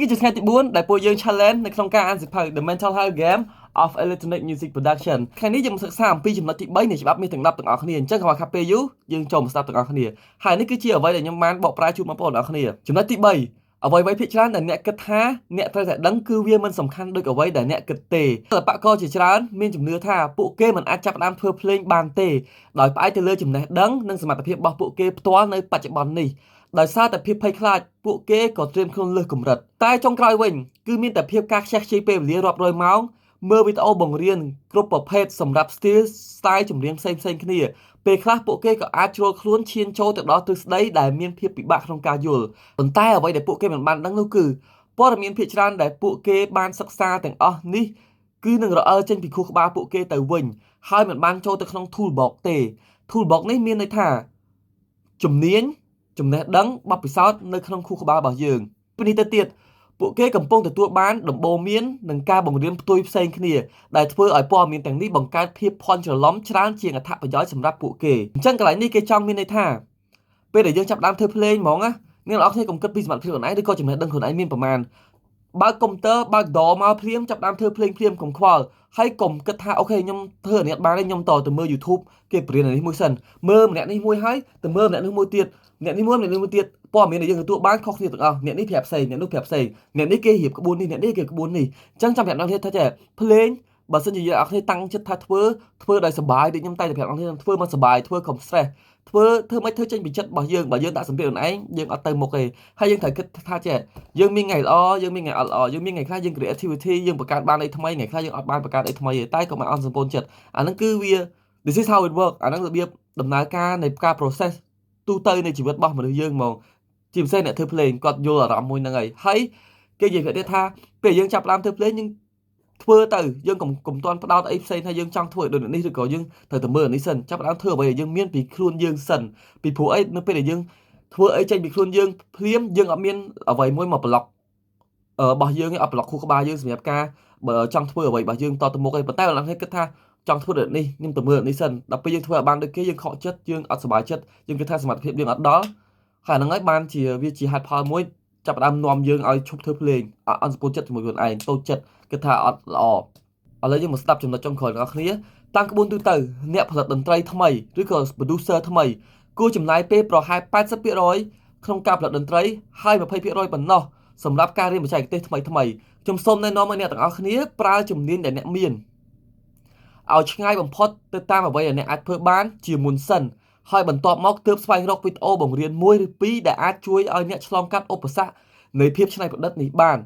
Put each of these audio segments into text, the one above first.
គឺជាថ្ងៃទី4ដែលពួកយើង challenge នៅក្នុងការអានសៀវភៅ The Mental Health Game of Electronic Music Production ថ្ងៃនេះយើងមកសិក្សាអំពីចំណុចទី3នៃច្បាប់មាសទាំង10ទាំងអស់គ្នាអញ្ចឹងកុំឲ្យខាតពេលយូរយើងចូលមកស្ដាប់ទាំងអស់គ្នាហើយនេះគឺជាអ្វីដែលខ្ញុំបានបកប្រែជូនបងប្អូនទាំងអស់គ្នាចំណុចទី3អ្វីៗភាគច្រើនដែលអ្នកគិតថាអ្នកត្រូវតែដឹងគឺវាមិនសំខាន់ដូចអ្វីដែលអ្នកគិតទេសិល្បករជាច្រើនមានជំនឿថាពួកគេមិនអាចចាប់ផ្ដើមធ្វើភ្លេងបានទេដោយផ្អែកទៅលើចំណេះដឹងនិងសមត្ថភាពរបស់ពួកគេផ្ទាល់នៅបច្ចុប្បន្ននេះដោយសារតែភាពភ័យខ្លាចពួកគេក៏ត្រៀមខ្លួនលើសកម្រិតតែចុងក្រោយវិញគឺមានតែភាពការខ្ជះខ្ជាយពេលវេលារាប់រយម៉ោងមើលវីដេអូបង្រៀនគ្រប់ប្រភេទសម្រាប់ style ចម្រៀងផ្សេងៗគ្នាពេលខ្លះពួកគេក៏អាចជ្រុលខ្លួនឈានចូលទៅដល់ទ្រឹស្ដីដែលមានភាពពិបាកក្នុងការយល់ប៉ុន្តែអ្វីដែលពួកគេមិនបានដឹងនោះគឺព័ត៌មានភាគច្រើនដែលពួកគេបានសិក្សាទាំងអស់នេះគឺនឹងរអិលចេញពីខួរក្បាលពួកគេទៅវិញហើយមិនបានចូលទៅក្នុង toolbox ទេ toolbox នេះមានន័យថាជំនាញចំណេះដឹងបទពិសោធន៍នៅក្នុងខួរក្បាលរបស់យើងពីនេះទៅទៀតពួកគេកំពុងទទួលបានដំបូន្មាននិងការបង្រៀនផ្ទុយផ្សេងគ្នាដែលធ្វើឲ្យព័ត៌មានទាំងនេះបង្កើតភាពភ័ន្តច្រឡំច្រើនជាងអត្ថប្រយោជន៍សម្រាប់ពួកគេអញ្ចឹងកន្លែងនេះគេចង់មានន័យថាពេលដែលយើងចាប់ដើមធ្វើភ្លេងហ្មងណាអ្នកនរគ្នាកុំគិតពីសមត្ថភាពខ្លួនឯងឬក៏ចំណេះដឹងខ្លួនឯងមានប្រមាណបើកកុំព្យូទ័របើកដរមកភ្លាមចាប់ដើមធ្វើភ្លេងភ្លាមកុំខ្វល់ហើយកុំគិតថាអូខេខ្ញុំធ្វើអានេះបានទេខ្ញុំតទៅមើល YouTube គេបរៀនអានេះមួយសិនមើលម្នាក់នេះមួយហើយទៅមើលម្នាក់នេះមួយទៀតអ្នកនេះមួយទៀតព័ត៌មានដែលយើងទទួលបានខុសគ្នាទាំងអស់អ្នកនេះប្រាប់ផ្សេងអ្នកនោះប្រាប់ផ្សេងអ្នកនេះគេរៀបក្បួននេះអ្នកនេះគេក្បួននេះអញ្ចឹងចាំប្រាប់អ្នកនេះថាចេះភ្លេងបើសិនជាយើងអត់គ្នាតាំងចិត្តថាធ្វើដោយសុបាយដូចខ្ញុំតែប្រាប់អ្នកនេះធ្វើមកសុបាយធ្វើកុំ stress ធ្វើមិនធ្វើចេញពីចិត្តរបស់យើងបើយើងដាក់សម្ពាធខ្លួនឯងយើងអត់ទៅមុខទេហើយយើងត្រូវគិតថាចេះយើងមានថ្ងៃល្អយើងមានថ្ងៃអត់ល្អយើងមានថ្ងៃខ្លះយើង creativity យើងបង្កើតបានអីថ្មីថ្ងៃខ្លះយើងអត់បានបង្កើតអីថ្មីទេតែក៏មិនអន់សម្ពូនចិត្តអាហ្នឹងគឺវា this is how it work អាហ្នឹងរបៀបដំណើរការនៃការ process ទូទៅនៃជីវិតរបស់មនុស្សយើងហ្មងជាពិសេសអ្នកធ្វើភ្លេងគាត់យល់អារម្មណ៍មួយហ្នឹងហើយគេនិយាយទៀតថាពេលយើងចាប់ផ្ដើមធ្វើភ្លេងយើងធ្វើទៅយើងកុំទាន់ផ្ដោតអីផ្សេងថាយើងចង់ធ្វើដូចនេះឬក៏យើងត្រូវតែមើលនេះសិនចាប់ផ្ដើមធ្វើអ្វីដែលយើងមានពីខ្លួនយើងសិនពីព្រោះអីនៅពេលដែលយើងធ្វើអីចេញពីខ្លួនយើងភ្លាមយើងអត់មានអ្វីមួយមកប្លុករបស់យើងអត់ប្លុកខួរក្បាលយើងសម្រាប់ការបើចង់ធ្វើអ្វីរបស់យើងតទៅមុខឯងប៉ុន្តែដល់ថ្ងៃគិតថាចង់ធ្វើដូចនេះខ្ញុំទៅមើលនេះសិនដល់ពេលយើងធ្វើឲ្យបានដូចគេយើងខកចិត្តយើងអត់សប្បាយចិត្តយើងគិតថាសមត្ថភាពយើងអត់ដល់ហើយហ្នឹងហើយបានជាវាជាហេតុផលមួយចាប់ផ្ដើមនាំយើងឲ្យឈប់ធ្វើភ្លេងអត់សប្បាយចិត្តជាមួយខ្លួនឯងតូចចិត្តគិតថាអត់ល្អឥឡូវយើងមកស្ដាប់ចំណុចចុងក្រោយរបស់គ្នាតាមក្បួនទូទៅអ្នកផលិតតន្ត្រីថ្មីឬក៏ producer ថ្មីគួរចំណាយពេលប្រហែល 80% ក្នុងការផលិតតន្ត្រីហើយ 20% ប៉ុណ្ណោះសម្រាប់ការរៀនបច្ចេកទេសថ្មីខ្ញុំសូមណែនាំឲ្យអ្នកទាំងអស់គ្នាប្រើជំនាញដែលអ្នកមានឲ្យឆ្ងាយបំផុតទៅតាមអ្វីដែលអ្នកអាចធ្វើបានជាមុនសិនហើយបន្ទាប់មកទើបស្វែងរកវីដេអូបង្រៀន1ឬ2ដែលអាចជួយឲ្យអ្នកឆ្លងកាត់ឧបសគ្គនៃភាពច្នៃប្រឌិតនេះបាន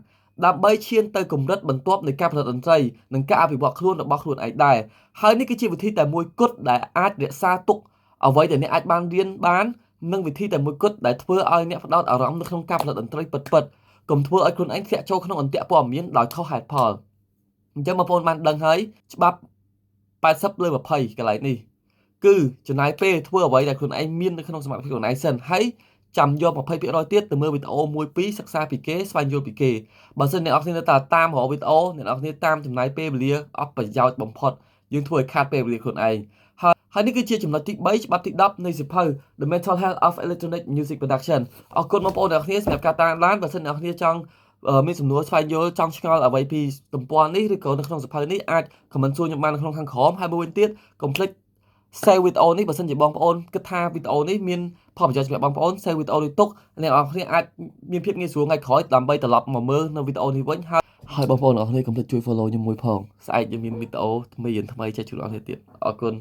ដើម្បីឈានទៅកម្រិតបន្ទាប់នៃការផលិតតន្ត្រីនិងការអភិវឌ្ឍខ្លួនរបស់ខ្លួនឯងដែរហើយនេះគឺជាវិធីតែមួយគត់ដែលអាចរក្សាទុកអ្វីដែលអ្នកអាចបានរៀនបាននិងវិធីតែមួយគត់ដែលធ្វើឲ្យអ្នកផ្ដោតអារម្មណ៍នៅក្នុងការផលិតតន្ត្រីពិតៗកុំធ្វើឲ្យខ្លួនឯងធ្លាក់ចូលក្នុងអន្ទាក់ព័ត៌មានដោយខុសហេតុផលអញ្ចឹងបងប្អូនបានដឹងហើយច្បាប់80/20កន្លែងនេះគឺចំណាយពេលធ្វើអ្វីដែលខ្លួនឯងមាននៅក្នុងសមត្ថភាពខ្លួនឯងសិនហើយចាំយក 20% ទៀតទៅមើលវីដេអូ1 2សិក្សាពីគេស្វែងយល់ពីគេបើសិនអ្នកនរគ្នានៅតែតាមរកវីដេអូអ្នកនរគ្នាតាមចំណាយពេលវេលាអត់ប្រយោជន៍បំផុតយើងធ្វើឲ្យខាតពេលវេលាខ្លួនឯងហើយនេះគឺជាចំណុចទី3ច្បាប់ទី10នៃសៀវភៅ The Mental Health of Electronic Music Production អរគុណបងប្អូនអ្នកនរគ្នាសម្រាប់ការតាមដានបើសិនអ្នកនរគ្នាចង់មានសំណួរស្វែងយល់ចង់ឆ្ងល់អ្វីពីទំព័រនេះឬក៏នៅក្នុងសៀវភៅនេះអាច comment សួរខ្ញុំបាននៅក្នុងខាងក្រោមហើយមួយវិញទៀតកុំភ្លេច save វីដេអូនេះបើសិនជាបងប្អូនគិតថាវីដេអូនេះមានផលប្រយោជន៍សម្រាប់បងប្អូន save វីដេអូនេះទុកអ្នកនរគ្នាអាចមានភាពងាយស្រួលថ្ងៃក្រោយដើម្បីត្រឡប់មកមើលនៅវីដេអូនេះវិញហើយបងប្អូនអ្នកនរគ្នាកុំភ្លេចជួយ follow ខ្ញុំមួយផងស្អែកយើងមានវីដេអូថ្មីចេះជួយអ្នកនរគ្នាទៀតអរគុណ